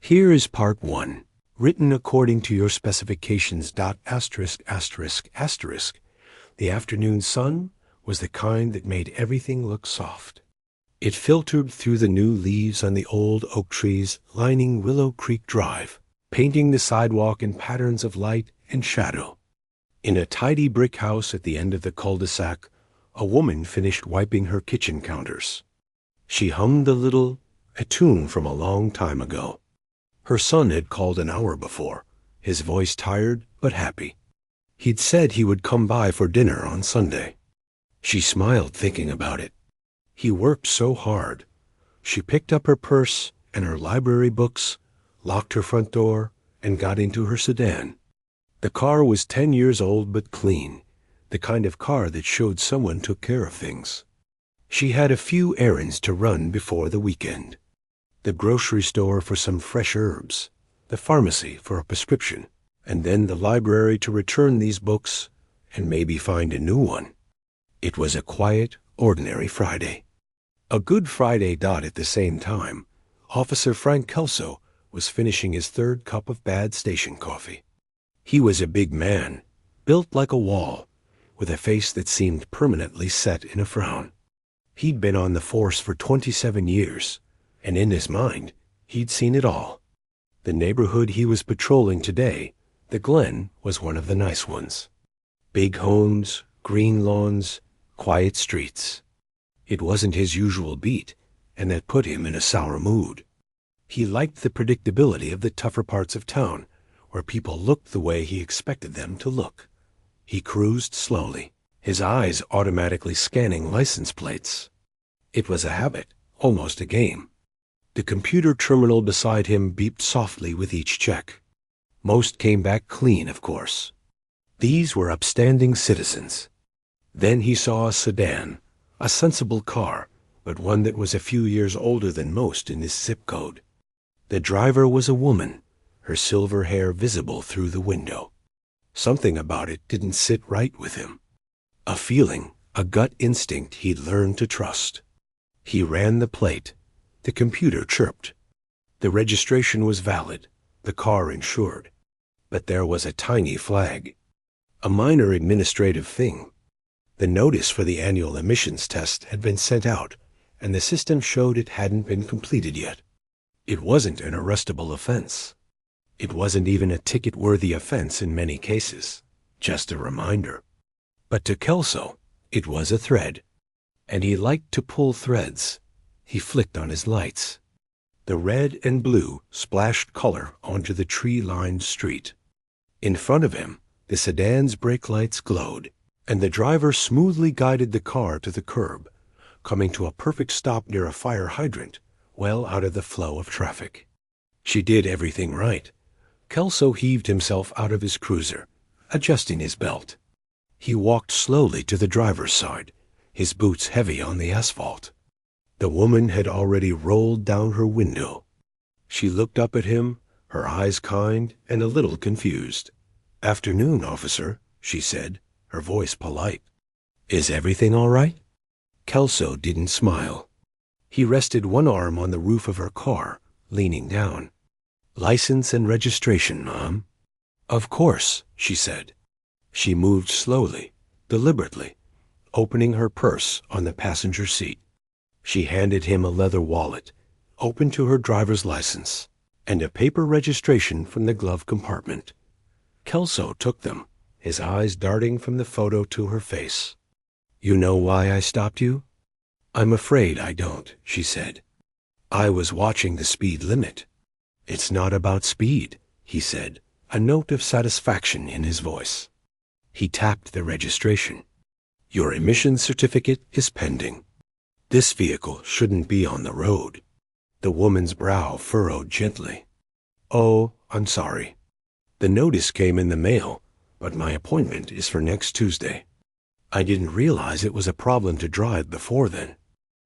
Here is part 1, written according to your specifications. The afternoon sun was the kind that made everything look soft. It filtered through the new leaves on the old oak trees lining Willow Creek Drive, painting the sidewalk in patterns of light and shadow. In a tidy brick house at the end of the cul-de-sac, a woman finished wiping her kitchen counters. She hummed a tune from a long time ago. Her son had called an hour before, his voice tired but happy. He'd said he would come by for dinner on Sunday. She smiled thinking about it. He worked so hard. She picked up her purse and her library books, locked her front door, and got into her sedan. The car was 10 years old but clean, the kind of car that showed someone took care of things. She had a few errands to run before the weekend. The grocery store for some fresh herbs, the pharmacy for a prescription, and then the library to return these books and maybe find a new one. It was a quiet, ordinary Friday. A Good Friday. At the same time, Officer Frank Kelso was finishing his 3rd cup of bad station coffee. He was a big man, built like a wall, with a face that seemed permanently set in a frown. He'd been on the force for 27 years, and in his mind, he'd seen it all. The neighborhood he was patrolling today, the Glen, was one of the nice ones. Big homes, green lawns, quiet streets. It wasn't his usual beat, and that put him in a sour mood. He liked the predictability of the tougher parts of town, where people looked the way he expected them to look. He cruised slowly, his eyes automatically scanning license plates. It was a habit, almost a game. The computer terminal beside him beeped softly with each check. Most came back clean, of course. These were upstanding citizens. Then he saw a sedan, a sensible car, but one that was a few years older than most in his zip code. The driver was a woman, her silver hair visible through the window. Something about it didn't sit right with him. A feeling, a gut instinct he'd learned to trust. He ran the plate. The computer chirped. The registration was valid, the car insured. But there was a tiny flag. A minor administrative thing. The notice for the annual emissions test had been sent out, and the system showed it hadn't been completed yet. It wasn't an arrestable offense. It wasn't even a ticket-worthy offense in many cases, just a reminder. But to Kelso, it was a thread, and he liked to pull threads. He flicked on his lights. The red and blue splashed color onto the tree-lined street. In front of him, the sedan's brake lights glowed, and the driver smoothly guided the car to the curb, coming to a perfect stop near a fire hydrant, well out of the flow of traffic. She did everything right. Kelso heaved himself out of his cruiser, adjusting his belt. He walked slowly to the driver's side, his boots heavy on the asphalt. The woman had already rolled down her window. She looked up at him, her eyes kind and a little confused. "Afternoon, officer," she said, her voice polite. "Is everything all right?" Kelso didn't smile. He rested one arm on the roof of her car, leaning down. "License and registration, Mom." "Of course," she said. She moved slowly, deliberately, opening her purse on the passenger seat. She handed him a leather wallet, open to her driver's license, and a paper registration from the glove compartment. Kelso took them, his eyes darting from the photo to her face. "You know why I stopped you?" "I'm afraid I don't," she said. "I was watching the speed limit." "It's not about speed," he said, a note of satisfaction in his voice. He tapped the registration. "Your emissions certificate is pending. This vehicle shouldn't be on the road." The woman's brow furrowed gently. "Oh, I'm sorry. The notice came in the mail, but my appointment is for next Tuesday. I didn't realize it was a problem to drive before then."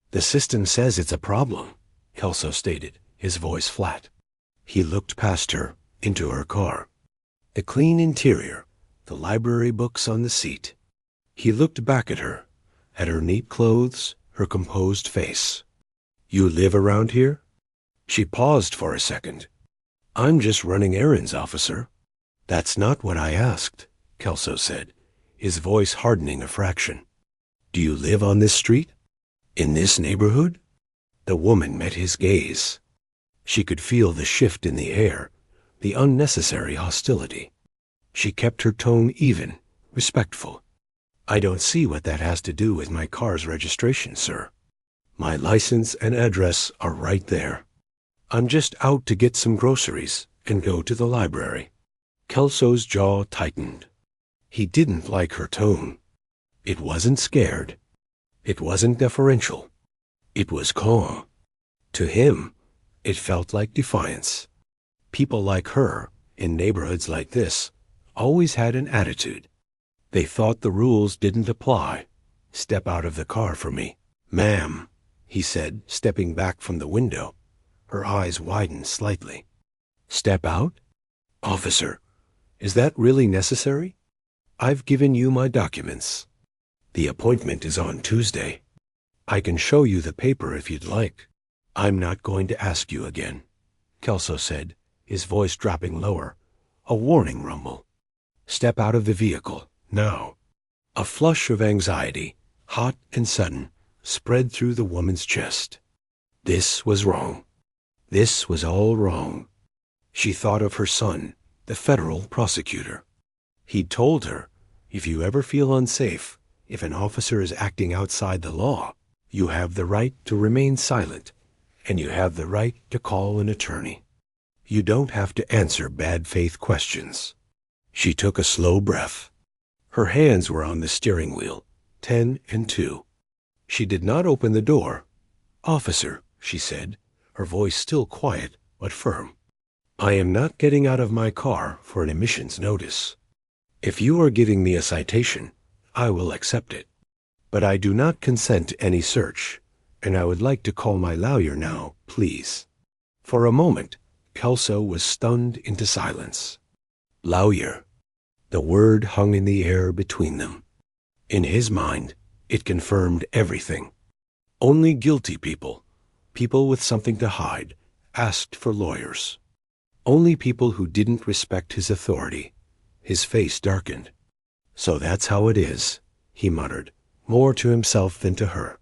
"The system says it's a problem," Kelso stated, his voice flat. He looked past her, into her car. The clean interior, the library books on the seat. He looked back at her neat clothes, her composed face. "You live around here?" She paused for a second. I'm just running errands, officer. That's not what I asked, Kelso said, his voice hardening a fraction. Do you live on this street? In this neighborhood? The woman met his gaze. She could feel the shift in the air, the unnecessary hostility. She kept her tone even, respectful. I don't see what that has to do with my car's registration, sir. My license and address are right there. I'm just out to get some groceries and go to the library. Kelso's jaw tightened. He didn't like her tone. It wasn't scared. It wasn't deferential. It was calm. To him, it felt like defiance. People like her, in neighborhoods like this, always had an attitude. They thought the rules didn't apply. Step out of the car for me. Ma'am, he said, stepping back from the window. Her eyes widened slightly. Step out? Officer, is that really necessary? I've given you my documents. The appointment is on Tuesday. I can show you the paper if you'd like. I'm not going to ask you again, Kelso said, his voice dropping lower, a warning rumble. Step out of the vehicle, now. A flush of anxiety, hot and sudden, spread through the woman's chest. This was wrong. This was all wrong. She thought of her son, the federal prosecutor. He'd told her, if you ever feel unsafe, if an officer is acting outside the law, you have the right to remain silent, and you have the right to call an attorney. You don't have to answer bad faith questions. She took a slow breath. Her hands were on the steering wheel, 10 and 2. She did not open the door. Officer, she said, her voice still quiet but firm. I am not getting out of my car for an emissions notice. If you are giving me a citation, I will accept it. But I do not consent to any search, and I would like to call my lawyer now, please. For a moment, Kelso was stunned into silence. Lawyer. The word hung in the air between them. In his mind, it confirmed everything. Only guilty people, people with something to hide, asked for lawyers. Only people who didn't respect his authority. His face darkened. So that's how it is, he muttered, more to himself than to her.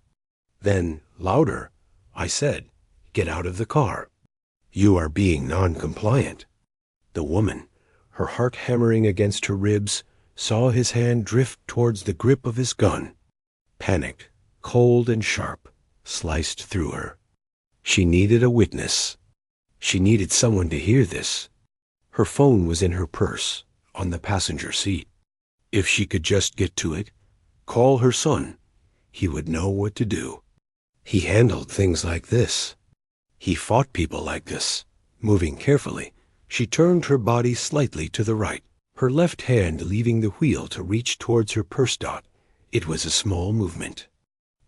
Then, louder, I said, get out of the car. You are being non-compliant. The woman, her heart hammering against her ribs, saw his hand drift towards the grip of his gun. Panic, cold and sharp, sliced through her. She needed a witness. She needed someone to hear this. Her phone was in her purse, on the passenger seat. If she could just get to it, call her son, he would know what to do. He handled things like this. He fought people like this. Moving carefully, she turned her body slightly to the right, her left hand leaving the wheel to reach towards her purse dot. It was a small movement.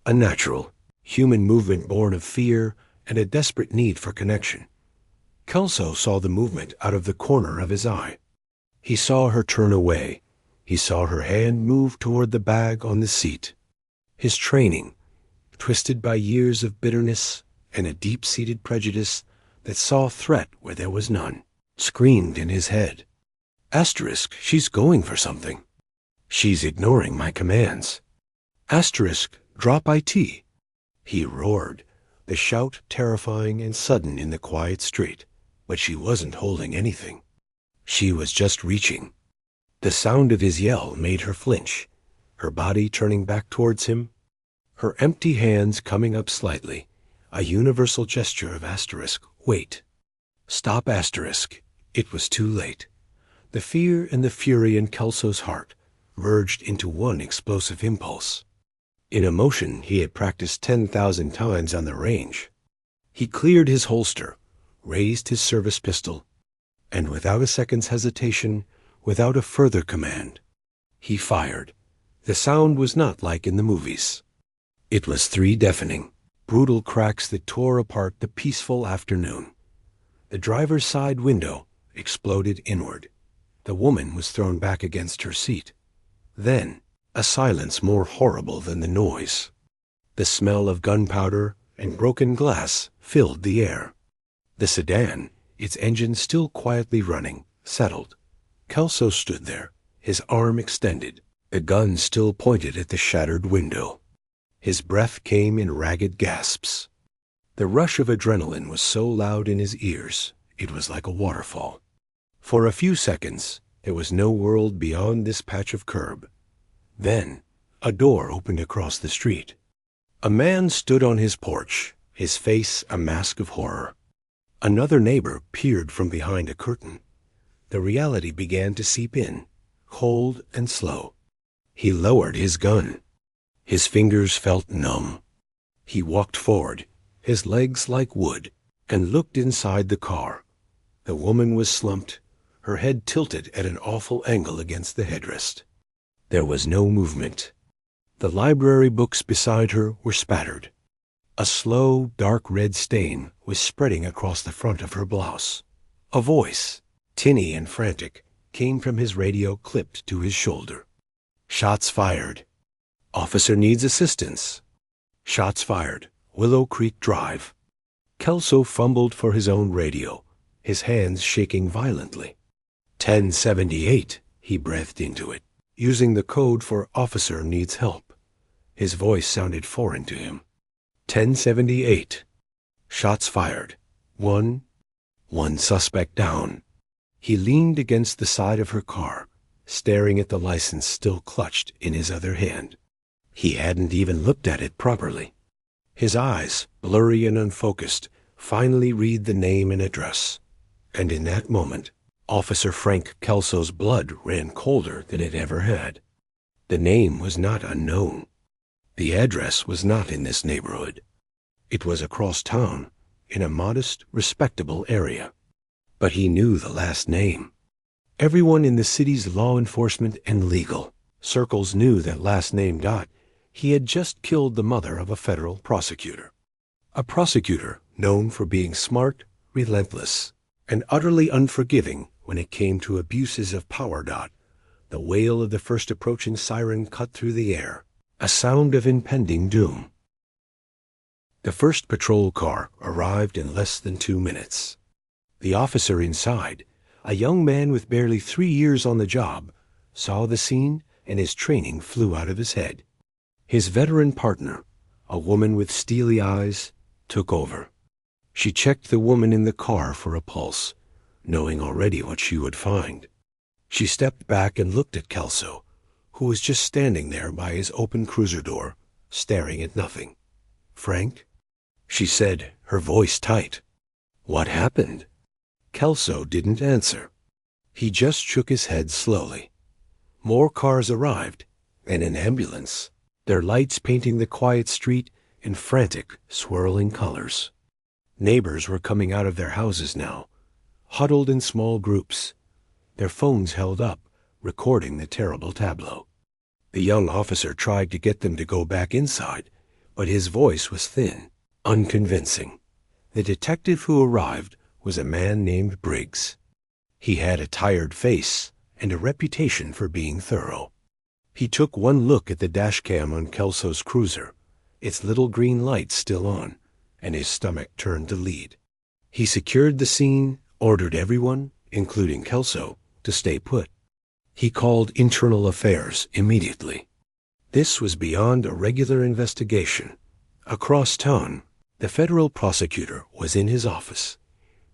A natural, human movement born of fear and a desperate need for connection. Kelso saw the movement out of the corner of his eye. He saw her turn away. He saw her hand move toward the bag on the seat. His training, twisted by years of bitterness and a deep-seated prejudice that saw threat where there was none, screamed in his head. Asterisk, she's going for something. She's ignoring my commands. Asterisk, drop IT. He roared, the shout terrifying and sudden in the quiet street, but she wasn't holding anything. She was just reaching. The sound of his yell made her flinch, her body turning back towards him, her empty hands coming up slightly, a universal gesture of asterisk, wait. Stop asterisk. It was too late. The fear and the fury in Kelso's heart merged into one explosive impulse. In a motion he had practiced 10,000 times on the range. He cleared his holster, raised his service pistol, and without a second's hesitation, without a further command, he fired. The sound was not like in the movies. It was 3 deafening, brutal cracks that tore apart the peaceful afternoon. The driver's side window exploded inward. The woman was thrown back against her seat. Then, a silence more horrible than the noise. The smell of gunpowder and broken glass filled the air. The sedan, its engine still quietly running, settled. Kelso stood there, his arm extended, the gun still pointed at the shattered window. His breath came in ragged gasps. The rush of adrenaline was so loud in his ears, it was like a waterfall. For a few seconds, there was no world beyond this patch of curb. Then, a door opened across the street. A man stood on his porch, his face a mask of horror. Another neighbor peered from behind a curtain. The reality began to seep in, cold and slow. He lowered his gun. His fingers felt numb. He walked forward, his legs like wood, and looked inside the car. The woman was slumped, her head tilted at an awful angle against the headrest. There was no movement. The library books beside her were spattered. A slow, dark red stain was spreading across the front of her blouse. A voice, tinny and frantic, came from his radio clipped to his shoulder. Shots fired. Officer needs assistance. Shots fired. Willow Creek Drive. Kelso fumbled for his own radio, his hands shaking violently. 1078, he breathed into it, using the code for officer needs help. His voice sounded foreign to him. 1078. Shots fired. One suspect down. He leaned against the side of her car, staring at the license still clutched in his other hand. He hadn't even looked at it properly. His eyes, blurry and unfocused, finally read the name and address. And in that moment, Officer Frank Kelso's blood ran colder than it ever had. The name was not unknown. The address was not in this neighborhood. It was across town, in a modest, respectable area. But he knew the last name. Everyone in the city's law enforcement and legal circles knew that last name. He had just killed the mother of a federal prosecutor. A prosecutor known for being smart, relentless, and utterly unforgiving when it came to abuses of power. The wail of the first approaching siren cut through the air, a sound of impending doom. The first patrol car arrived in less than 2 minutes. The officer inside, a young man with barely 3 years on the job, saw the scene and his training flew out of his head. His veteran partner, a woman with steely eyes, took over. She checked the woman in the car for a pulse, knowing already what she would find. She stepped back and looked at Kelso, who was just standing there by his open cruiser door, staring at nothing. "Frank?" she said, her voice tight. "What happened?" Kelso didn't answer. He just shook his head slowly. More cars arrived, and an ambulance, their lights painting the quiet street in frantic, swirling colors. Neighbors were coming out of their houses now, huddled in small groups, their phones held up, recording the terrible tableau. The young officer tried to get them to go back inside, but his voice was thin, unconvincing. The detective who arrived was a man named Briggs. He had a tired face and a reputation for being thorough. He took one look at the dashcam on Kelso's cruiser, its little green lights still on, and his stomach turned to lead. He secured the scene, ordered everyone, including Kelso, to stay put. He called Internal Affairs immediately. This was beyond a regular investigation. Across town, the federal prosecutor was in his office,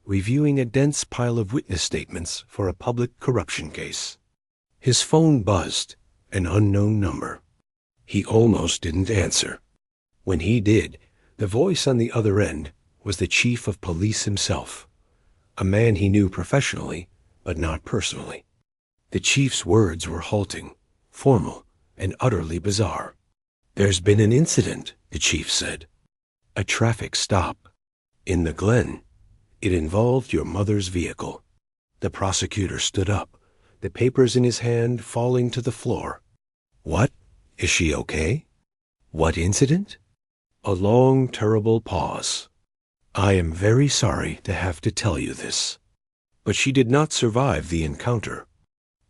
reviewing a dense pile of witness statements for a public corruption case. His phone buzzed, an unknown number. He almost didn't answer. When he did, the voice on the other end was the chief of police himself, a man he knew professionally, but not personally. The chief's words were halting, formal, and utterly bizarre. "There's been an incident," the chief said. "A traffic stop. In the Glen. It involved your mother's vehicle." The prosecutor stood up, the papers in his hand falling to the floor. "What? Is she okay? What incident?" A long, terrible pause. "I am very sorry to have to tell you this, but she did not survive the encounter.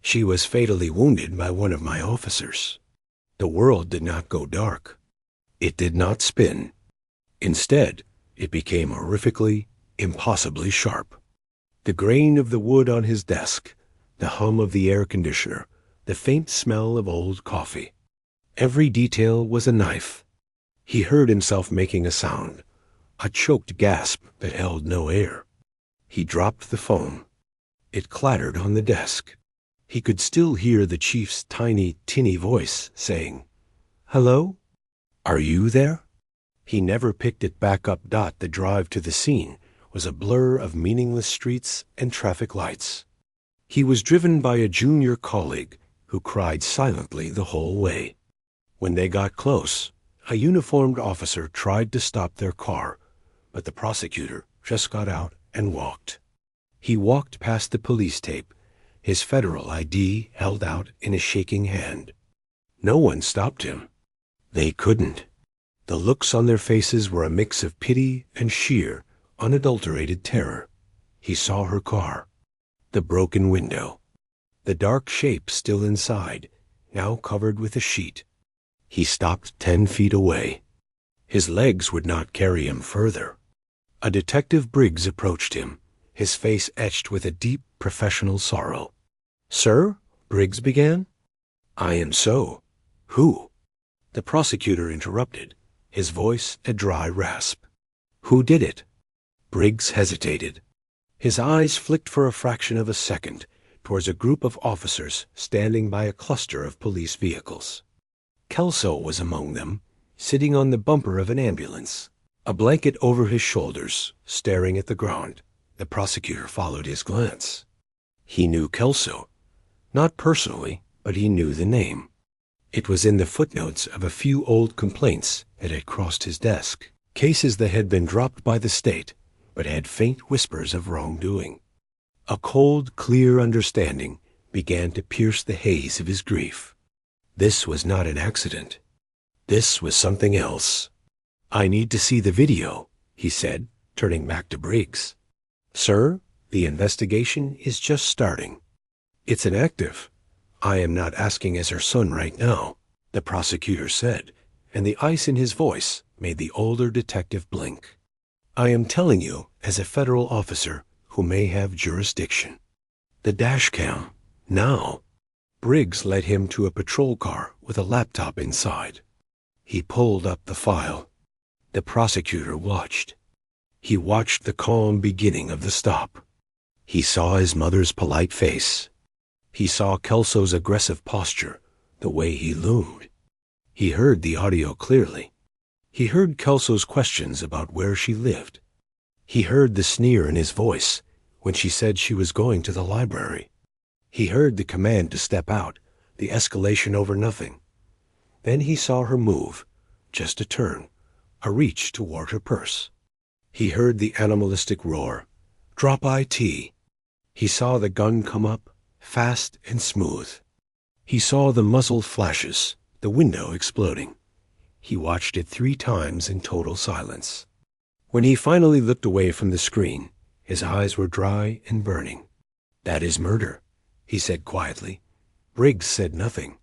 She was fatally wounded by one of my officers. The world did not go dark. It did not spin. Instead, it became horrifically, impossibly sharp." The grain of the wood on his desk, the hum of the air conditioner, the faint smell of old coffee. Every detail was a knife. He heard himself making a sound, a choked gasp that held no air. He dropped the phone. It clattered on the desk. He could still hear the chief's tiny, tinny voice saying, "Hello? Are you there?" He never picked it back up. The drive to the scene was a blur of meaningless streets and traffic lights. He was driven by a junior colleague who cried silently the whole way. When they got close, a uniformed officer tried to stop their car, but the prosecutor just got out and walked. He walked past the police tape, his federal ID held out in a shaking hand. No one stopped him. They couldn't. The looks on their faces were a mix of pity and sheer, unadulterated terror. He saw her car, the broken window, the dark shape still inside, now covered with a sheet. He stopped 10 feet away. His legs would not carry him further. A Detective Briggs approached him, his face etched with a deep professional sorrow. "Sir?" Briggs began. "I am so. Who?" The prosecutor interrupted, his voice a dry rasp. "Who did it?" Briggs hesitated. His eyes flicked for a fraction of a second towards a group of officers standing by a cluster of police vehicles. Kelso was among them, sitting on the bumper of an ambulance, a blanket over his shoulders, staring at the ground. The prosecutor followed his glance. He knew Kelso. Not personally, but he knew the name. It was in the footnotes of a few old complaints that had crossed his desk, cases that had been dropped by the state, but had faint whispers of wrongdoing. A cold, clear understanding began to pierce the haze of his grief. This was not an accident. This was something else. "I need to see the video," he said, turning back to Briggs. "Sir, the investigation is just starting." "It's an active. I am not asking as her son right now," the prosecutor said, and the ice in his voice made the older detective blink. "I am telling you as a federal officer who may have jurisdiction. The dash cam, now." Briggs led him to a patrol car with a laptop inside. He pulled up the file. The prosecutor watched. He watched the calm beginning of the stop. He saw his mother's polite face. He saw Kelso's aggressive posture, the way he loomed. He heard the audio clearly. He heard Kelso's questions about where she lived. He heard the sneer in his voice when she said she was going to the library. He heard the command to step out, the escalation over nothing. Then he saw her move, just a turn, a reach toward her purse. He heard the animalistic roar, "Drop IT." He saw the gun come up, fast and smooth. He saw the muzzle flashes, the window exploding. He watched it 3 times in total silence. When he finally looked away from the screen, his eyes were dry and burning. "That is murder," he said quietly. Briggs said nothing.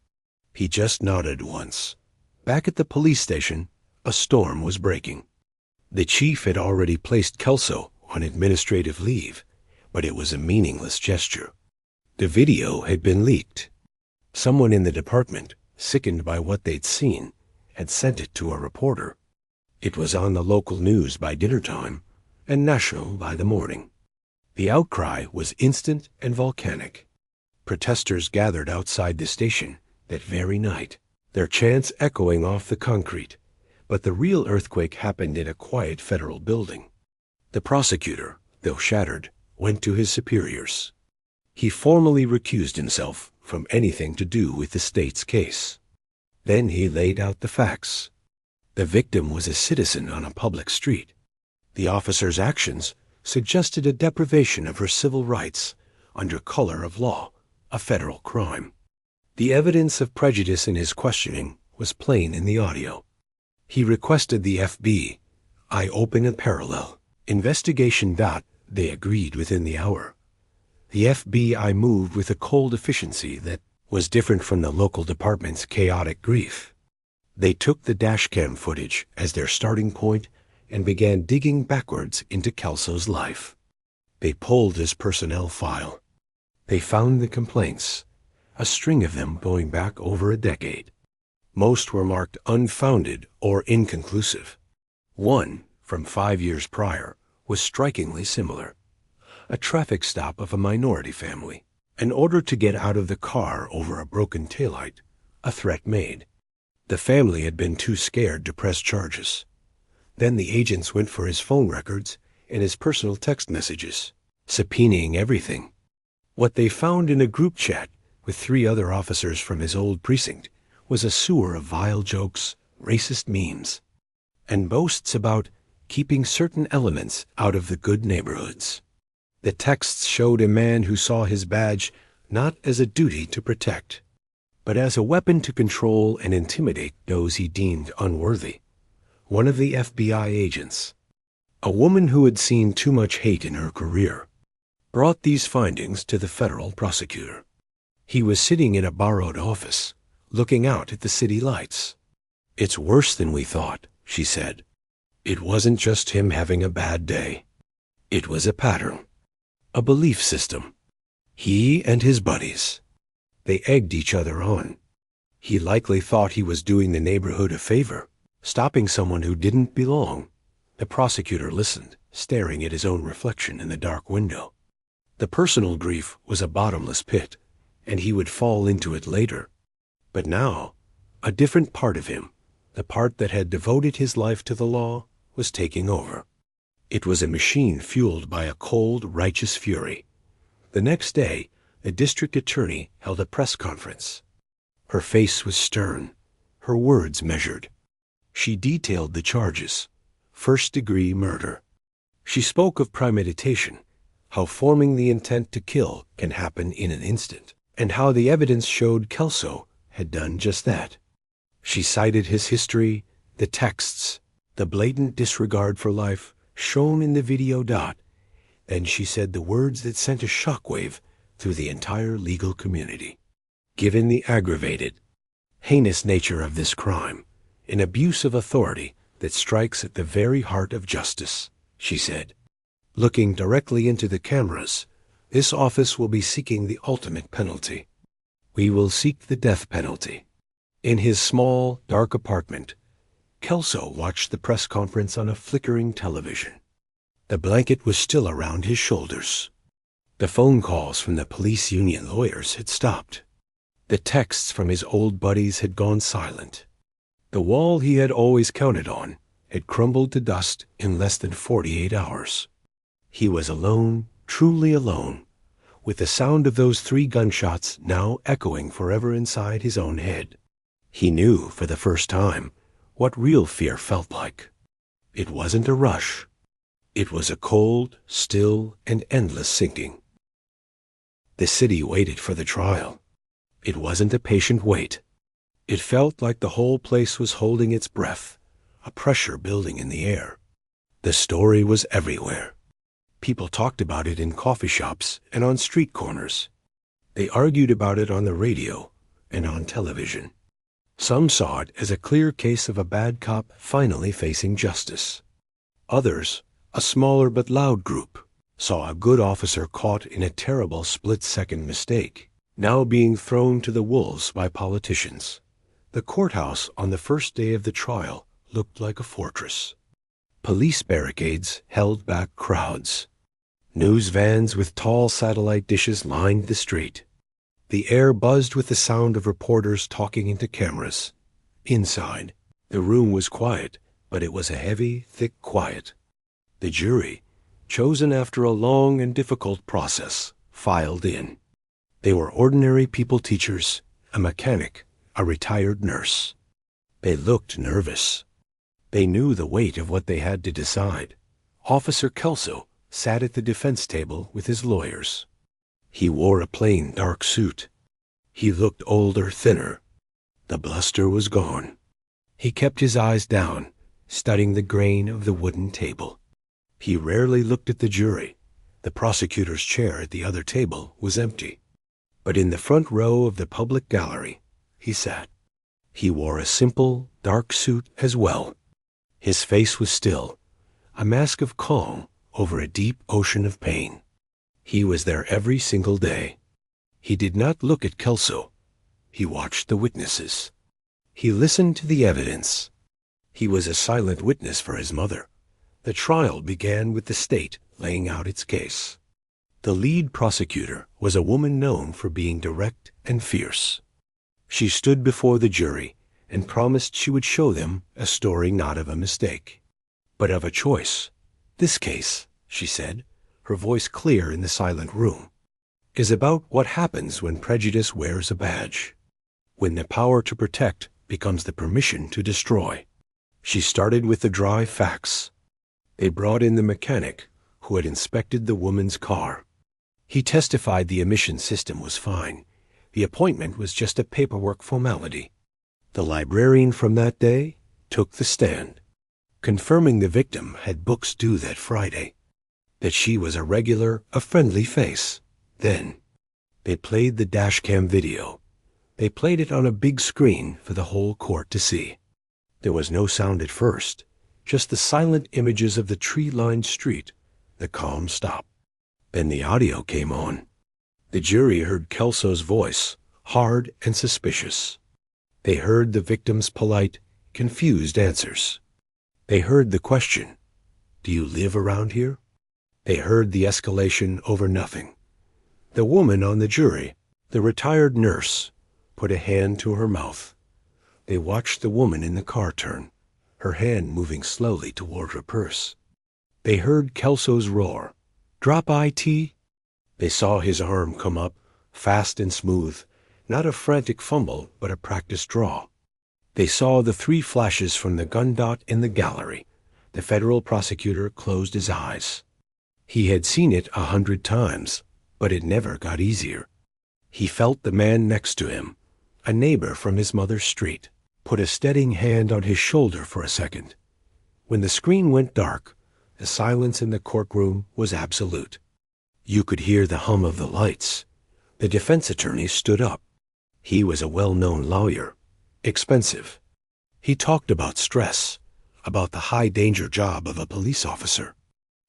He just nodded once. Back at the police station, a storm was breaking. The chief had already placed Kelso on administrative leave, but it was a meaningless gesture. The video had been leaked. Someone in the department, sickened by what they'd seen, had sent it to a reporter. It was on the local news by dinner time and national by the morning. The outcry was instant and volcanic. Protesters gathered outside the station that very night, their chants echoing off the concrete. But the real earthquake happened in a quiet federal building. The prosecutor, though shattered, went to his superiors. He formally recused himself from anything to do with the state's case. Then he laid out the facts. The victim was a citizen on a public street. The officer's actions suggested a deprivation of her civil rights under color of law, a federal crime. The evidence of prejudice in his questioning was plain in the audio. He requested the FBI open a parallel investigation. They agreed within the hour. The FBI moved with a cold efficiency that was different from the local department's chaotic grief. They took the dashcam footage as their starting point and began digging backwards into Kelso's life. They pulled his personnel file. They found the complaints, a string of them going back over a decade. Most were marked unfounded or inconclusive. One, from 5 years prior, was strikingly similar. A traffic stop of a minority family. An order to get out of the car over a broken taillight, a threat made. The family had been too scared to press charges. Then the agents went for his phone records and his personal text messages, subpoenaing everything. What they found in a group chat with 3 other officers from his old precinct was a sewer of vile jokes, racist memes, and boasts about keeping certain elements out of the good neighborhoods. The texts showed a man who saw his badge not as a duty to protect, but as a weapon to control and intimidate those he deemed unworthy. One of the FBI agents, a woman who had seen too much hate in her career, brought these findings to the federal prosecutor. He was sitting in a borrowed office, looking out at the city lights. "It's worse than we thought," she said. "It wasn't just him having a bad day. It was a pattern, a belief system. He and his buddies, they egged each other on. He likely thought he was doing the neighborhood a favor, stopping someone who didn't belong." The prosecutor listened, staring at his own reflection in the dark window. The personal grief was a bottomless pit, and he would fall into it later. But now, a different part of him, the part that had devoted his life to the law, was taking over. It was a machine fueled by a cold, righteous fury. The next day, the district attorney held a press conference. Her face was stern, her words measured. She detailed the charges: first-degree murder. She spoke of premeditation, how forming the intent to kill can happen in an instant, and how the evidence showed Kelso had done just that. She cited his history, the texts, the blatant disregard for life shown in the video. Then she said the words that sent a shockwave through the entire legal community. "Given the aggravated, heinous nature of this crime, an abuse of authority that strikes at the very heart of justice," she said. "Looking directly into the cameras, this office will be seeking the ultimate penalty. We will seek the death penalty." In his small, dark apartment, Kelso watched the press conference on a flickering television. The blanket was still around his shoulders. The phone calls from the police union lawyers had stopped. The texts from his old buddies had gone silent. The wall he had always counted on had crumbled to dust in less than 48 hours. He was alone, truly alone, with the sound of those 3 gunshots now echoing forever inside his own head. He knew, for the first time, what real fear felt like. It wasn't a rush. It was a cold, still, and endless sinking. The city waited for the trial. It wasn't a patient wait. It felt like the whole place was holding its breath, a pressure building in the air. The story was everywhere. People talked about it in coffee shops and on street corners. They argued about it on the radio and on television. Some saw it as a clear case of a bad cop finally facing justice. Others, a smaller but loud group, saw a good officer caught in a terrible split-second mistake, now being thrown to the wolves by politicians. The courthouse on the first day of the trial looked like a fortress. Police barricades held back crowds. News vans with tall satellite dishes lined the street. The air buzzed with the sound of reporters talking into cameras. Inside, the room was quiet, but it was a heavy, thick quiet. The jury, chosen after a long and difficult process, filed in. They were ordinary people teachers, a mechanic, a retired nurse. They looked nervous. They knew the weight of what they had to decide. Officer Kelso sat at the defense table with his lawyers. He wore a plain dark suit. He looked older, thinner. The bluster was gone. He kept his eyes down, studying the grain of the wooden table. He rarely looked at the jury. The prosecutor's chair at the other table was empty. But in the front row of the public gallery, he sat. He wore a simple, dark suit as well. His face was still, a mask of calm over a deep ocean of pain. He was there every single day. He did not look at Kelso. He watched the witnesses. He listened to the evidence. He was a silent witness for his mother. The trial began with the state laying out its case. The lead prosecutor was a woman known for being direct and fierce. She stood before the jury and promised she would show them a story not of a mistake, but of a choice. This case, she said, her voice clear in the silent room, is about what happens when prejudice wears a badge, when the power to protect becomes the permission to destroy. She started with the dry facts. They brought in the mechanic who had inspected the woman's car. He testified the emission system was fine. The appointment was just a paperwork formality. The librarian from that day took the stand, confirming the victim had books due that Friday, that she was a friendly face. Then, they played the dashcam video. They played it on a big screen for the whole court to see. There was no sound at first, just the silent images of the tree-lined street, the calm stop. Then the audio came on. The jury heard Kelso's voice, hard and suspicious. They heard the victim's polite, confused answers. They heard the question, "Do you live around here?" They heard the escalation over nothing. The woman on the jury, the retired nurse, put a hand to her mouth. They watched the woman in the car turn, her hand moving slowly toward her purse. They heard Kelso's roar, "Drop IT!" They saw his arm come up, fast and smooth, not a frantic fumble, but a practiced draw. They saw the 3 flashes from the gun dot in the gallery. The federal prosecutor closed his eyes. He had seen it 100 times, but it never got easier. He felt the man next to him, a neighbor from his mother's street, put a steadying hand on his shoulder for a second. When the screen went dark, the silence in the courtroom was absolute. You could hear the hum of the lights. The defense attorney stood up. He was a well-known lawyer, expensive. He talked about stress, about the high-danger job of a police officer.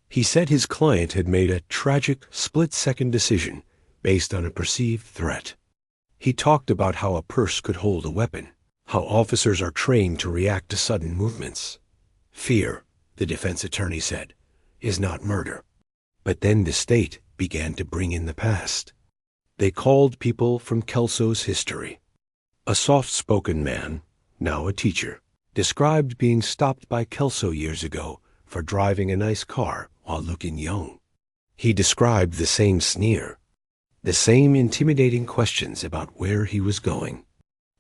He said his client had made a tragic, split-second decision based on a perceived threat. He talked about how a purse could hold a weapon, how officers are trained to react to sudden movements. Fear, the defense attorney said, is not murder. But then the state began to bring in the past. They called people from Kelso's history. A soft-spoken man, now a teacher, described being stopped by Kelso years ago for driving a nice car while looking young. He described the same sneer, the same intimidating questions about where he was going.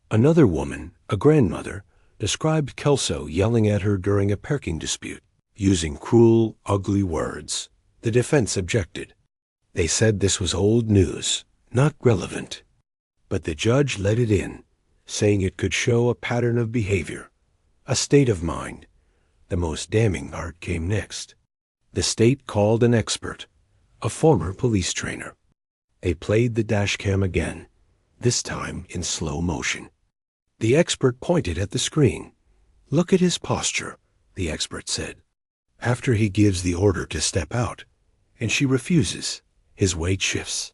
Another woman, a grandmother, described Kelso yelling at her during a parking dispute, using cruel, ugly words. The defense objected. They said this was old news, not relevant. But the judge let it in, saying it could show a pattern of behavior, a state of mind. The most damning part came next. The state called an expert, a former police trainer. They played the dashcam again, this time in slow motion. The expert pointed at the screen. "Look at his posture," the expert said. After he gives the order to step out, and she refuses, his weight shifts.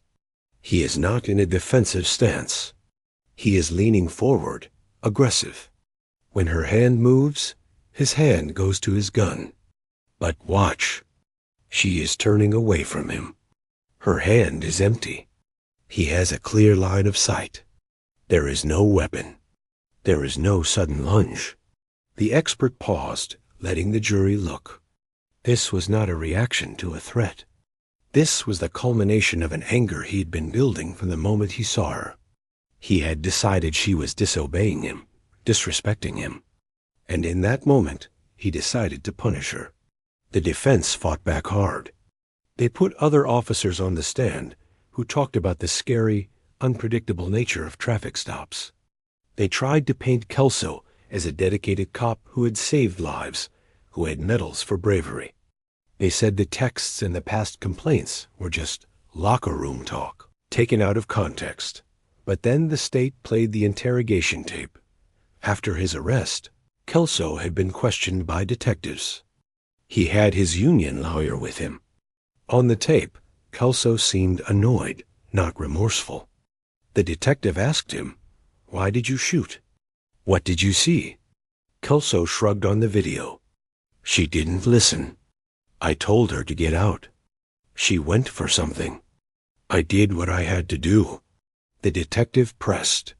He is not in a defensive stance. He is leaning forward, aggressive. When her hand moves, his hand goes to his gun. But watch. She is turning away from him. Her hand is empty. He has a clear line of sight. There is no weapon. There is no sudden lunge. The expert paused, letting the jury look. This was not a reaction to a threat. This was the culmination of an anger he'd been building from the moment he saw her. He had decided she was disobeying him, disrespecting him. And in that moment, he decided to punish her. The defense fought back hard. They put other officers on the stand who talked about the scary, unpredictable nature of traffic stops. They tried to paint Kelso as a dedicated cop who had saved lives, who had medals for bravery. They said the texts and the past complaints were just locker room talk, taken out of context. But then the state played the interrogation tape. After his arrest, Kelso had been questioned by detectives. He had his union lawyer with him. On the tape, Kelso seemed annoyed, not remorseful. The detective asked him, "Why did you shoot? What did you see?" Kelso shrugged on the video. "She didn't listen. I told her to get out. She went for something. I did what I had to do." The detective pressed.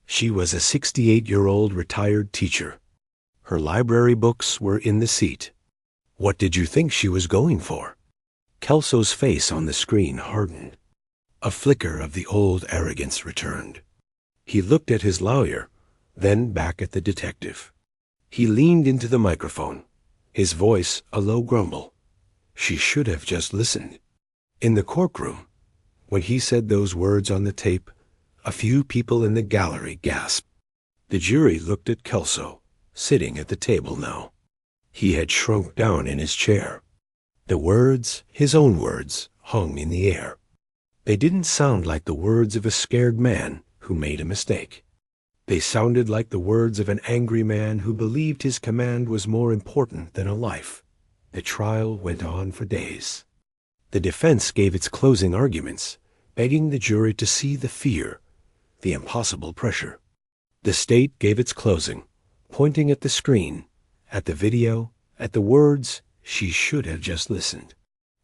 She was a 68-year-old retired teacher. Her library books were in the seat. "What did you think she was going for?" Kelso's face on the screen hardened. A flicker of the old arrogance returned. He looked at his lawyer, then back at the detective. He leaned into the microphone, his voice a low grumble. She should have just listened. In the courtroom, when he said those words on the tape, a few people in the gallery gasped. The jury looked at Kelso, sitting at the table now. He had shrunk down in his chair. The words, his own words, hung in the air. They didn't sound like the words of a scared man who made a mistake. They sounded like the words of an angry man who believed his command was more important than a life. The trial went on for days. The defense gave its closing arguments, begging the jury to see the fear, the impossible pressure. The state gave its closing, pointing at the screen, at the video, at the words, "She should have just listened."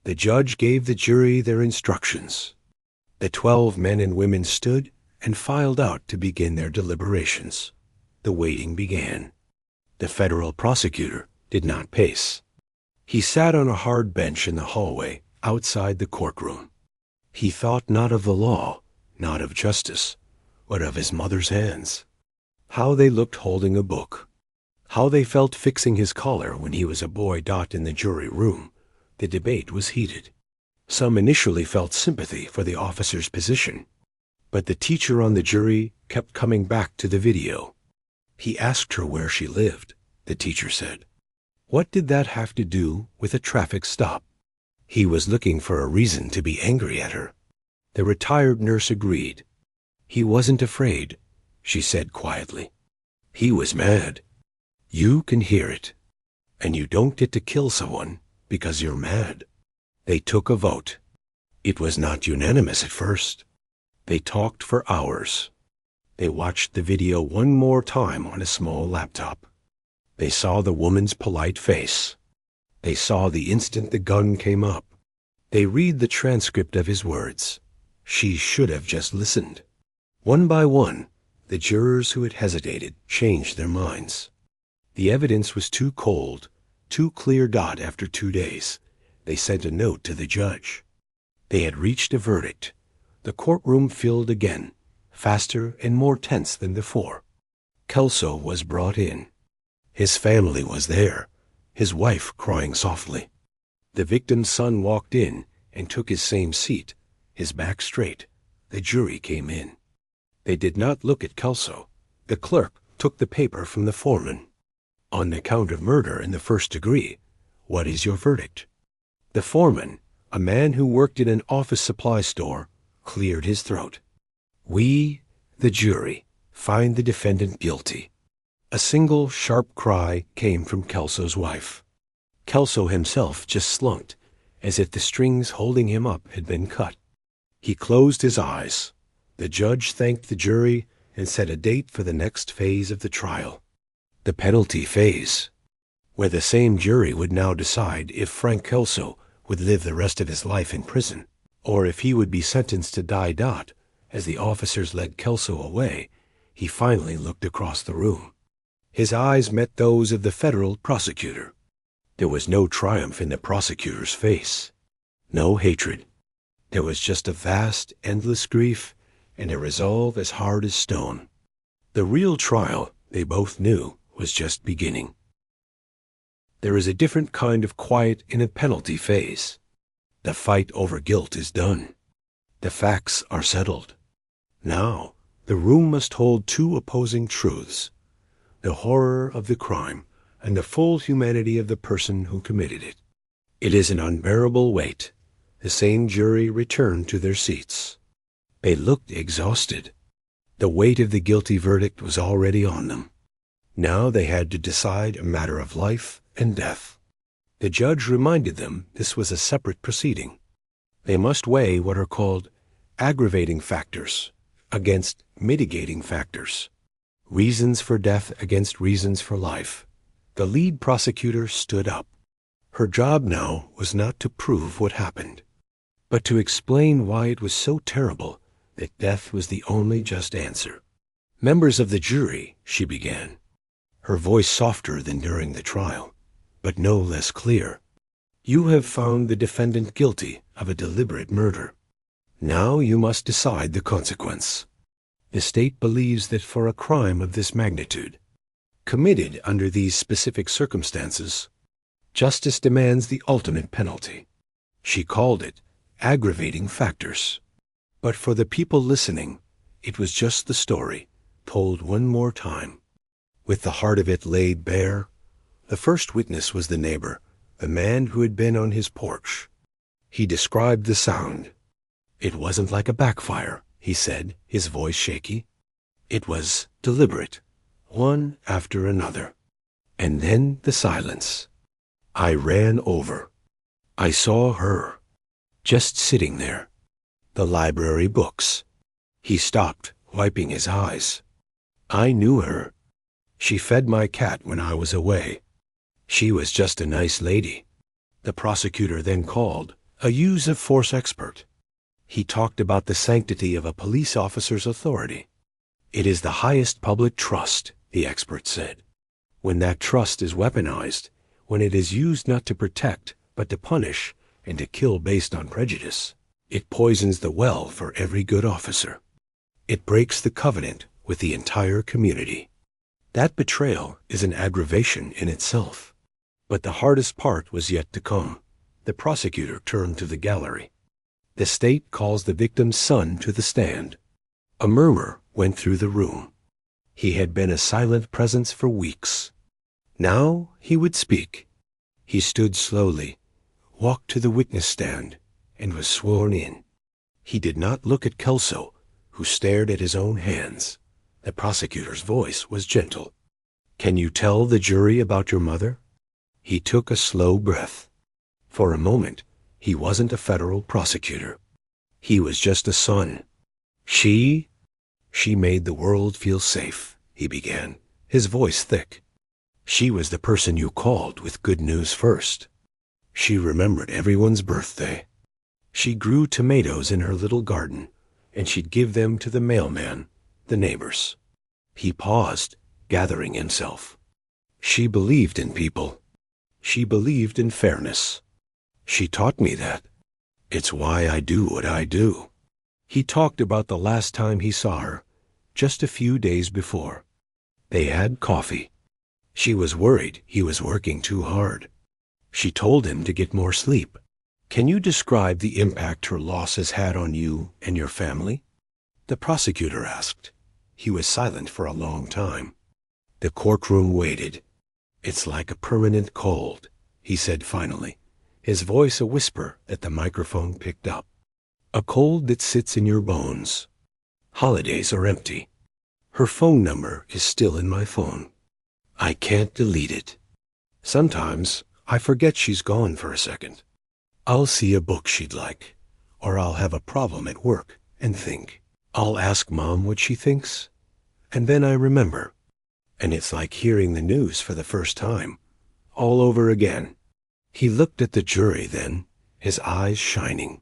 The judge gave the jury their instructions. The 12 men and women stood and filed out to begin their deliberations. The waiting began. The federal prosecutor did not pace. He sat on a hard bench in the hallway outside the courtroom. He thought not of the law, not of justice, but of his mother's hands. How they looked holding a book. How they felt fixing his collar when he was a boy. In the jury room, the debate was heated. Some initially felt sympathy for the officer's position, but the teacher on the jury kept coming back to the video. He asked her where she lived, the teacher said. What did that have to do with a traffic stop? He was looking for a reason to be angry at her. The retired nurse agreed. He wasn't afraid, she said quietly. He was mad. You can hear it. And you don't get to kill someone because you're mad. They took a vote. It was not unanimous at first. They talked for hours. They watched the video one more time on a small laptop. They saw the woman's polite face. They saw the instant the gun came up. They read the transcript of his words. She should have just listened. One by one, the jurors who had hesitated changed their minds. The evidence was too cold, too clear. After 2 days, they sent a note to the judge. They had reached a verdict. The courtroom filled again, faster and more tense than before. Kelso was brought in. His family was there, his wife crying softly. The victim's son walked in and took his same seat, his back straight. The jury came in. They did not look at Kelso. The clerk took the paper from the foreman. On the count of murder in the first degree, what is your verdict? The foreman, a man who worked in an office supply store, cleared his throat. We, the jury, find the defendant guilty. A single sharp cry came from Kelso's wife. Kelso himself just slunked, as if the strings holding him up had been cut. He closed his eyes. The judge thanked the jury and set a date for the next phase of the trial. The penalty phase, where the same jury would now decide if Frank Kelso would live the rest of his life in prison, or if he would be sentenced to die. As the officers led Kelso away, he finally looked across the room. His eyes met those of the federal prosecutor. There was no triumph in the prosecutor's face, no hatred. There was just a vast, endless grief and a resolve as hard as stone. The real trial, they both knew, was just beginning. There is a different kind of quiet in a penalty phase. The fight over guilt is done. The facts are settled. Now, the room must hold two opposing truths: the horror of the crime and the full humanity of the person who committed it. It is an unbearable weight. The same jury returned to their seats. They looked exhausted. The weight of the guilty verdict was already on them. Now they had to decide a matter of life and death. The judge reminded them this was a separate proceeding. They must weigh what are called aggravating factors against mitigating factors. Reasons for death against reasons for life. The lead prosecutor stood up. Her job now was not to prove what happened, but to explain why it was so terrible that death was the only just answer. Members of the jury, she began, her voice softer than during the trial, but no less clear. You have found the defendant guilty of a deliberate murder. Now you must decide the consequence. The state believes that for a crime of this magnitude, committed under these specific circumstances, justice demands the ultimate penalty. She called it aggravating factors. But for the people listening, it was just the story, told one more time. With the heart of it laid bare, the first witness was the neighbor, the man who had been on his porch. He described the sound. It wasn't like a backfire, he said, his voice shaky. It was deliberate, one after another. And then the silence. I ran over. I saw her, just sitting there. The library books. He stopped, wiping his eyes. I knew her. She fed my cat when I was away. She was just a nice lady. The prosecutor then called a use of force expert. He talked about the sanctity of a police officer's authority. It is the highest public trust, the expert said. When that trust is weaponized, when it is used not to protect, but to punish and to kill based on prejudice, it poisons the well for every good officer. It breaks the covenant with the entire community. That betrayal is an aggravation in itself. But the hardest part was yet to come. The prosecutor turned to the gallery. The state calls the victim's son to the stand. A murmur went through the room. He had been a silent presence for weeks. Now he would speak. He stood slowly, walked to the witness stand, and was sworn in. He did not look at Kelso, who stared at his own hands. The prosecutor's voice was gentle. Can you tell the jury about your mother? He took a slow breath. For a moment, he wasn't a federal prosecutor. He was just a son. She made the world feel safe, he began, his voice thick. She was the person you called with good news first. She remembered everyone's birthday. She grew tomatoes in her little garden, and she'd give them to the mailman, the neighbors. He paused, gathering himself. She believed in people. She believed in fairness. She taught me that. It's why I do what I do. He talked about the last time he saw her, just a few days before. They had coffee. She was worried he was working too hard. She told him to get more sleep. Can you describe the impact her loss has had on you and your family? The prosecutor asked. He was silent for a long time. The courtroom waited. It's like a permanent cold, he said finally, his voice a whisper that the microphone picked up. A cold that sits in your bones. Holidays are empty. Her phone number is still in my phone. I can't delete it. Sometimes I forget she's gone for a second. I'll see a book she'd like, or I'll have a problem at work and think. I'll ask Mom what she thinks, and then I remember. And it's like hearing the news for the first time, all over again. He looked at the jury then, his eyes shining.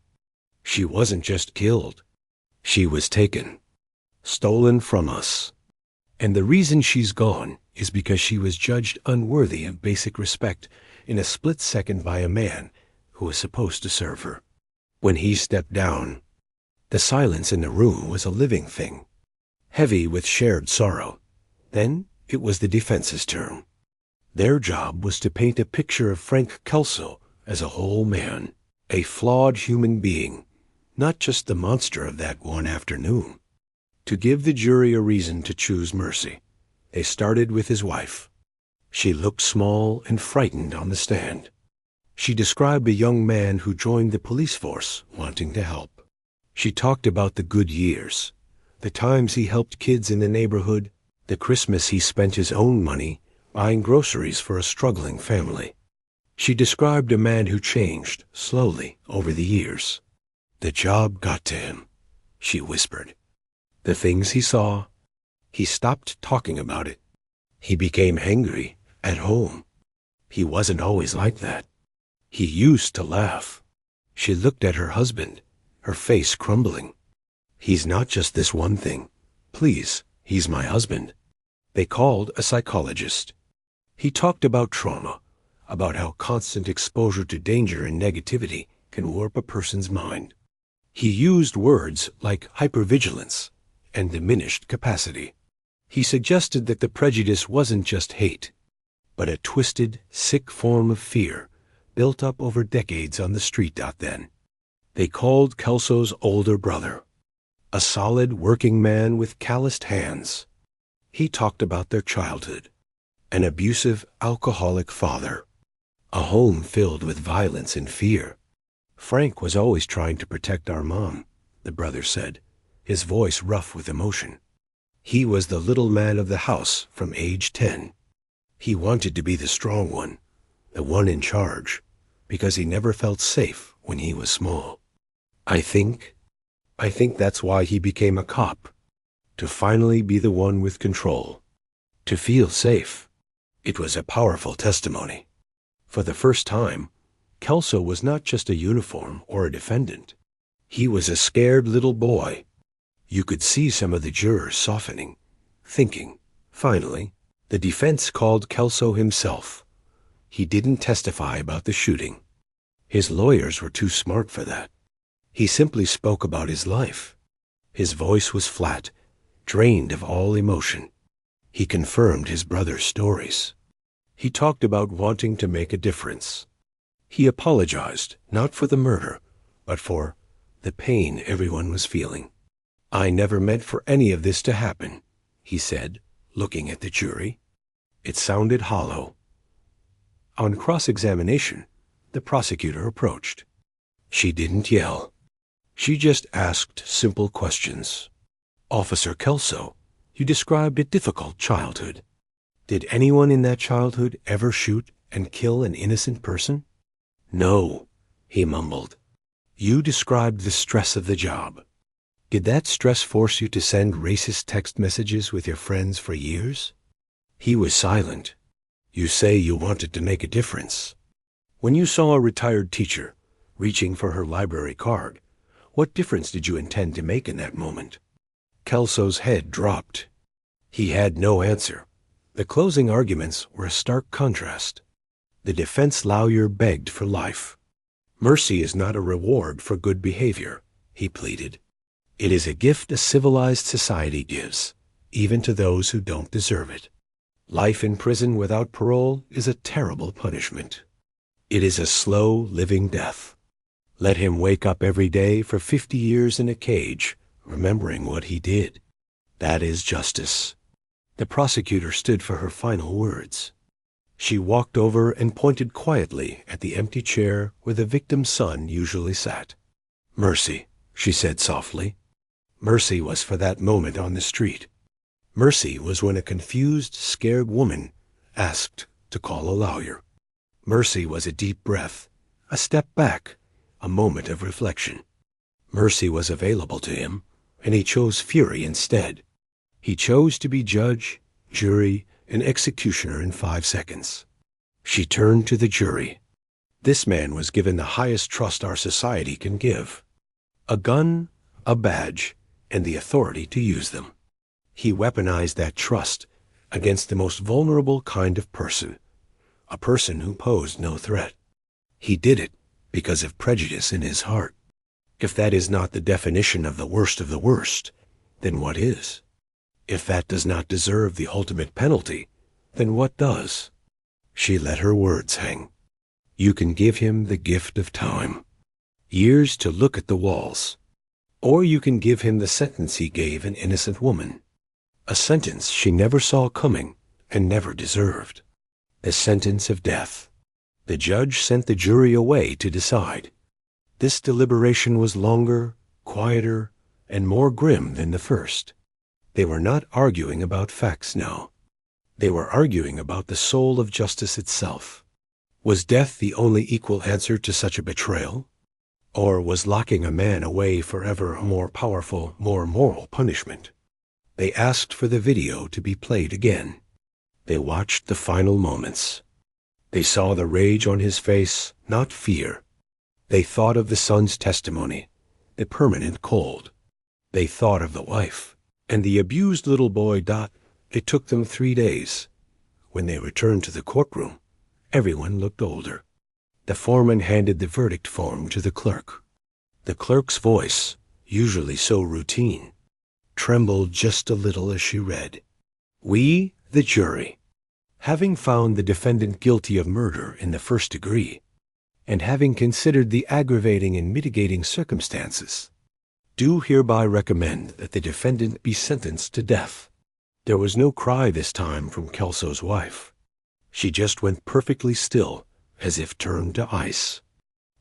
She wasn't just killed. She was taken, stolen from us. And the reason she's gone is because she was judged unworthy of basic respect in a split second by a man who was supposed to serve her. When he stepped down, the silence in the room was a living thing, heavy with shared sorrow. Then it was the defense's turn. Their job was to paint a picture of Frank Kelso as a whole man, a flawed human being, not just the monster of that one afternoon. To give the jury a reason to choose mercy, they started with his wife. She looked small and frightened on the stand. She described a young man who joined the police force wanting to help. She talked about the good years, the times he helped kids in the neighborhood, the Christmas he spent his own money buying groceries for a struggling family. She described a man who changed slowly over the years. The job got to him, she whispered. The things he saw, he stopped talking about it. He became angry at home. He wasn't always like that. He used to laugh. She looked at her husband, her face crumbling. He's not just this one thing. Please, he's my husband. They called a psychologist. He talked about trauma, about how constant exposure to danger and negativity can warp a person's mind. He used words like hypervigilance and diminished capacity. He suggested that the prejudice wasn't just hate, but a twisted, sick form of fear built up over decades on the street out then. They called Kelso's older brother, a solid working man with calloused hands. He talked about their childhood, an abusive, alcoholic father, a home filled with violence and fear. Frank was always trying to protect our mom, the brother said, his voice rough with emotion. He was the little man of the house from age 10. He wanted to be the strong one, the one in charge, because he never felt safe when he was small. I think that's why he became a cop, to finally be the one with control, to feel safe. It was a powerful testimony. For the first time, Kelso was not just a uniform or a defendant. He was a scared little boy. You could see some of the jurors softening, thinking. Finally, the defense called Kelso himself. He didn't testify about the shooting. His lawyers were too smart for that. He simply spoke about his life. His voice was flat, drained of all emotion. He confirmed his brother's stories. He talked about wanting to make a difference. He apologized, not for the murder, but for the pain everyone was feeling. I never meant for any of this to happen, he said, looking at the jury. It sounded hollow. On cross-examination, the prosecutor approached. She didn't yell. She just asked simple questions. Officer Kelso, you described a difficult childhood. Did anyone in that childhood ever shoot and kill an innocent person? No, he mumbled. You described the stress of the job. Did that stress force you to send racist text messages with your friends for years? He was silent. You say you wanted to make a difference. When you saw a retired teacher reaching for her library card, what difference did you intend to make in that moment? Kelso's head dropped. He had no answer. The closing arguments were a stark contrast. The defense lawyer begged for life. Mercy is not a reward for good behavior, he pleaded. It is a gift a civilized society gives, even to those who don't deserve it. Life in prison without parole is a terrible punishment. It is a slow, living death. Let him wake up every day for 50 years in a cage, remembering what he did. That is justice. The prosecutor stood for her final words. She walked over and pointed quietly at the empty chair where the victim's son usually sat. Mercy, she said softly. Mercy was for that moment on the street. Mercy was when a confused, scared woman asked to call a lawyer. Mercy was a deep breath, a step back, a moment of reflection. Mercy was available to him, and he chose fury instead. He chose to be judge, jury, and executioner in 5 seconds. She turned to the jury. This man was given the highest trust our society can give. A gun, a badge, and the authority to use them. He weaponized that trust against the most vulnerable kind of person, a person who posed no threat. He did it because of prejudice in his heart. If that is not the definition of the worst, then what is? If that does not deserve the ultimate penalty, then what does? She let her words hang. You can give him the gift of time, years to look at the walls, or you can give him the sentence he gave an innocent woman, a sentence she never saw coming and never deserved, the sentence of death. The judge sent the jury away to decide. This deliberation was longer, quieter, and more grim than the first. They were not arguing about facts now. They were arguing about the soul of justice itself. Was death the only equal answer to such a betrayal? Or was locking a man away forever a more powerful, more moral punishment? They asked for the video to be played again. They watched the final moments. They saw the rage on his face, not fear. They thought of the son's testimony, the permanent cold. They thought of the wife, and the abused little boy. It took them 3 days. When they returned to the courtroom, everyone looked older. The foreman handed the verdict form to the clerk. The clerk's voice, usually so routine, trembled just a little as she read. We, the jury, having found the defendant guilty of murder in the first degree, and having considered the aggravating and mitigating circumstances, do hereby recommend that the defendant be sentenced to death. There was no cry this time from Kelso's wife. She just went perfectly still, as if turned to ice.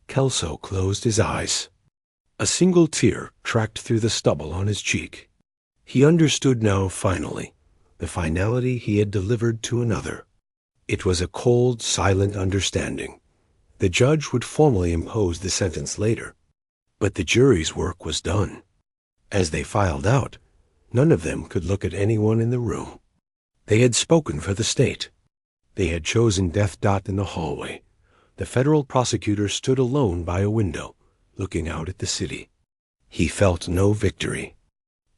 Kelso closed his eyes. A single tear tracked through the stubble on his cheek. He understood now, finally, the finality he had delivered to another. It was a cold, silent understanding. The judge would formally impose the sentence later, but the jury's work was done. As they filed out, none of them could look at anyone in the room. They had spoken for the state. They had chosen death. In the hallway, the federal prosecutor stood alone by a window, looking out at the city. He felt no victory,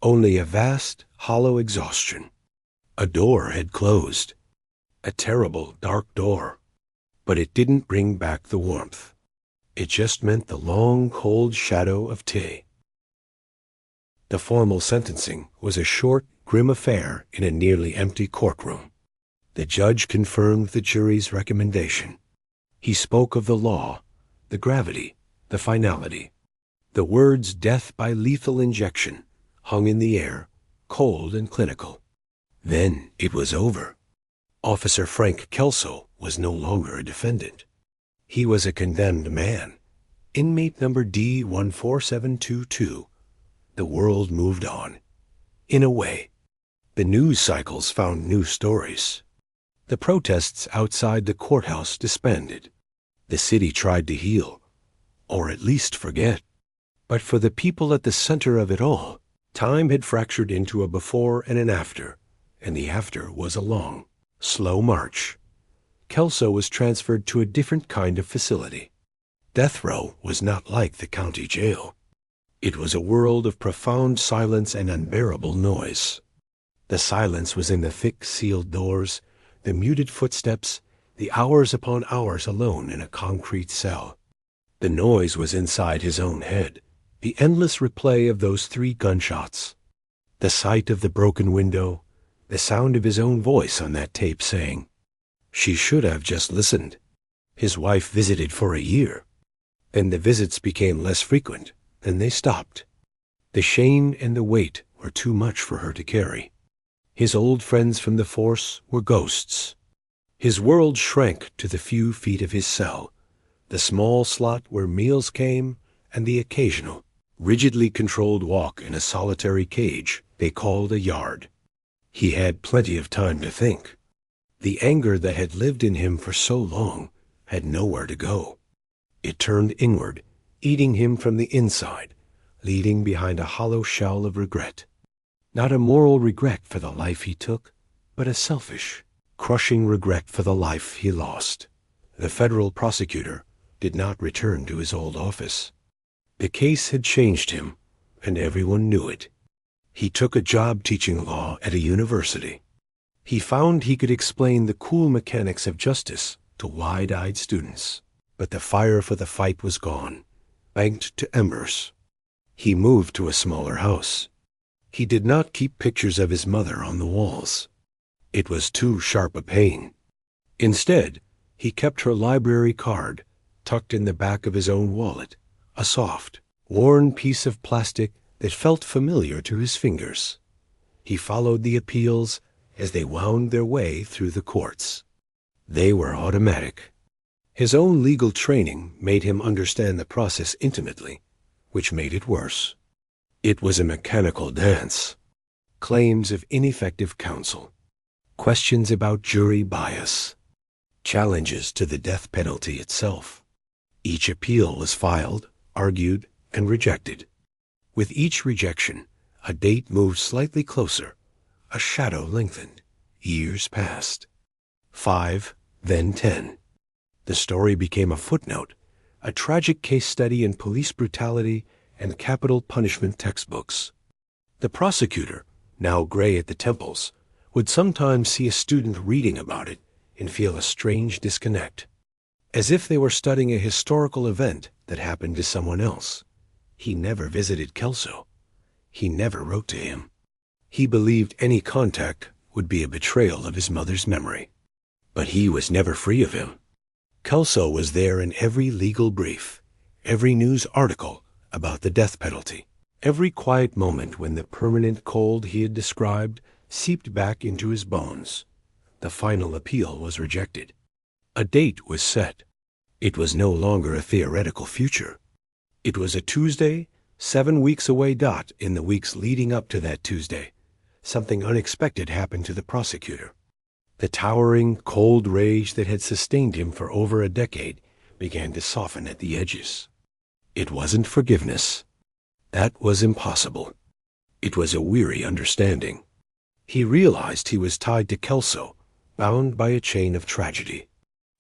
only a vast, hollow exhaustion. A door had closed, a terrible, dark door, but it didn't bring back the warmth. It just meant the long, cold shadow of Tay. The formal sentencing was a short, grim affair in a nearly empty courtroom. The judge confirmed the jury's recommendation. He spoke of the law, the gravity, the finality. The words death by lethal injection hung in the air, cold and clinical. Then it was over. Officer Frank Kelso was no longer a defendant. He was a condemned man, inmate number D14722. The world moved on. In a way, the news cycles found new stories. The protests outside the courthouse disbanded. The city tried to heal, or at least forget. But for the people at the center of it all, time had fractured into a before and an after, and the after was a long, slow march. Kelso was transferred to a different kind of facility. Death row was not like the county jail. It was a world of profound silence and unbearable noise. The silence was in the thick sealed doors, the muted footsteps, the hours upon hours alone in a concrete cell. The noise was inside his own head, the endless replay of those 3 gunshots, the sight of the broken window, the sound of his own voice on that tape saying, "She should have just listened." His wife visited for a year. Then the visits became less frequent, and they stopped. The shame and the weight were too much for her to carry. His old friends from the force were ghosts. His world shrank to the few feet of his cell, the small slot where meals came, and the occasional, rigidly controlled walk in a solitary cage they called a yard. He had plenty of time to think. The anger that had lived in him for so long had nowhere to go. It turned inward, eating him from the inside, leaving behind a hollow shell of regret. Not a moral regret for the life he took, but a selfish, crushing regret for the life he lost. The federal prosecutor did not return to his old office. The case had changed him, and everyone knew it. He took a job teaching law at a university. He found he could explain the cool mechanics of justice to wide-eyed students, but the fire for the fight was gone, banked to embers. He moved to a smaller house. He did not keep pictures of his mother on the walls. It was too sharp a pain. Instead, he kept her library card tucked in the back of his own wallet, a soft, worn piece of plastic that felt familiar to his fingers. He followed the appeals as they wound their way through the courts. They were automatic. His own legal training made him understand the process intimately, which made it worse. It was a mechanical dance. Claims of ineffective counsel, questions about jury bias, challenges to the death penalty itself. Each appeal was filed, argued, and rejected. With each rejection, a date moved slightly closer. A shadow lengthened. Years passed. 5, then 10. The story became a footnote, a tragic case study in police brutality and capital punishment textbooks. The prosecutor, now gray at the temples, would sometimes see a student reading about it and feel a strange disconnect, as if they were studying a historical event that happened to someone else. He never visited Kelso. He never wrote to him. He believed any contact would be a betrayal of his mother's memory. But he was never free of him. Kelso was there in every legal brief, every news article about the death penalty, every quiet moment when the permanent cold he had described seeped back into his bones. The final appeal was rejected. A date was set. It was no longer a theoretical future. It was a Tuesday, 7 weeks away. In the weeks leading up to that Tuesday, something unexpected happened to the prosecutor. The towering, cold rage that had sustained him for over a decade began to soften at the edges. It wasn't forgiveness. That was impossible. It was a weary understanding. He realized he was tied to Kelso, bound by a chain of tragedy.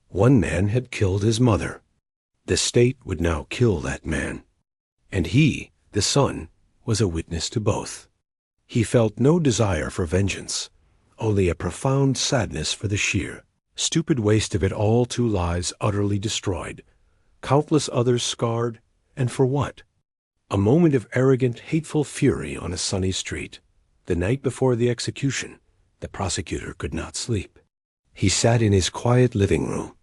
One man had killed his mother. The state would now kill that man. And he, the son, was a witness to both. He felt no desire for vengeance, only a profound sadness for the sheer, stupid waste of it all. 2 lives utterly destroyed, countless others scarred, and for what? A moment of arrogant, hateful fury on a sunny street. The night before the execution, the prosecutor could not sleep. He sat in his quiet living room.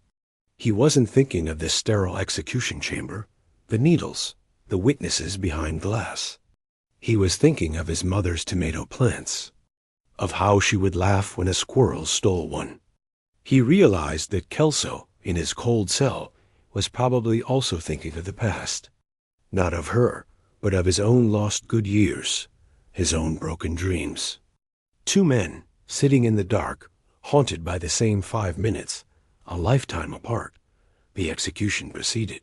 He wasn't thinking of the sterile execution chamber, the needles, the witnesses behind glass. He was thinking of his mother's tomato plants, of how she would laugh when a squirrel stole one. He realized that Kelso, in his cold cell, was probably also thinking of the past. Not of her, but of his own lost good years, his own broken dreams. 2 men, sitting in the dark, haunted by the same 5 minutes, a lifetime apart. The execution proceeded.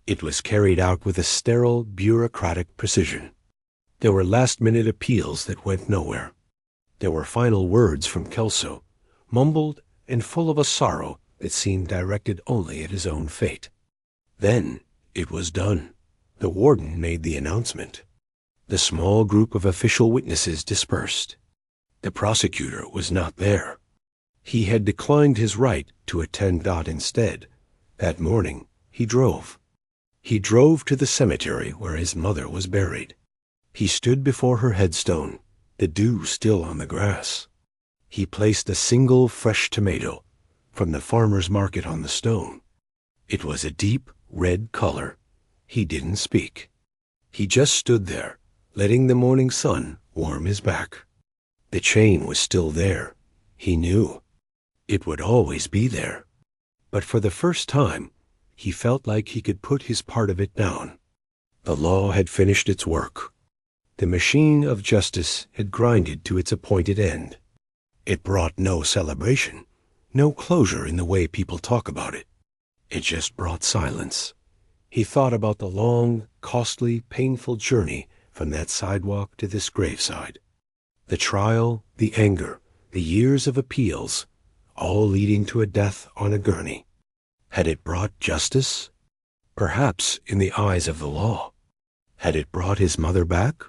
It was carried out with a sterile, bureaucratic precision. There were last-minute appeals that went nowhere. There were final words from Kelso, mumbled and full of a sorrow that seemed directed only at his own fate. Then it was done. The warden made the announcement. The small group of official witnesses dispersed. The prosecutor was not there. He had declined his right to attend. Instead, that morning, he drove. He drove to the cemetery where his mother was buried. He stood before her headstone, the dew still on the grass. He placed a single fresh tomato from the farmer's market on the stone. It was a deep red color. He didn't speak. He just stood there, letting the morning sun warm his back. The chain was still there. He knew. It would always be there. But for the first time, he felt like he could put his part of it down. The law had finished its work. The machine of justice had grinded to its appointed end. It brought no celebration, no closure in the way people talk about it. It just brought silence. He thought about the long, costly, painful journey from that sidewalk to this graveside. The trial, the anger, the years of appeals, all leading to a death on a gurney. Had it brought justice? Perhaps in the eyes of the law. Had it brought his mother back?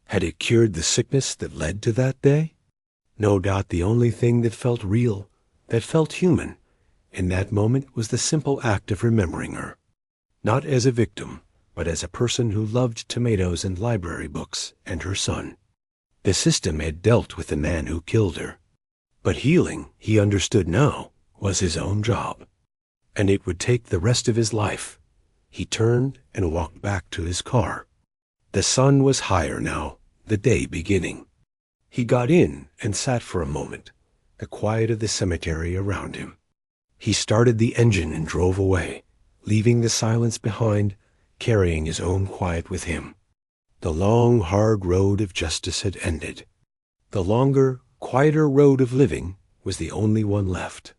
Had it cured the sickness that led to that day? No doubt the only thing that felt real, that felt human, in that moment was the simple act of remembering her. Not as a victim, but as a person who loved tomatoes and library books and her son. The system had dealt with the man who killed her. But healing, he understood now, was his own job. And it would take the rest of his life. He turned and walked back to his car. The sun was higher now, the day beginning. He got in and sat for a moment, the quiet of the cemetery around him. He started the engine and drove away, leaving the silence behind, carrying his own quiet with him. The long, hard road of justice had ended. The longer, quieter road of living was the only one left.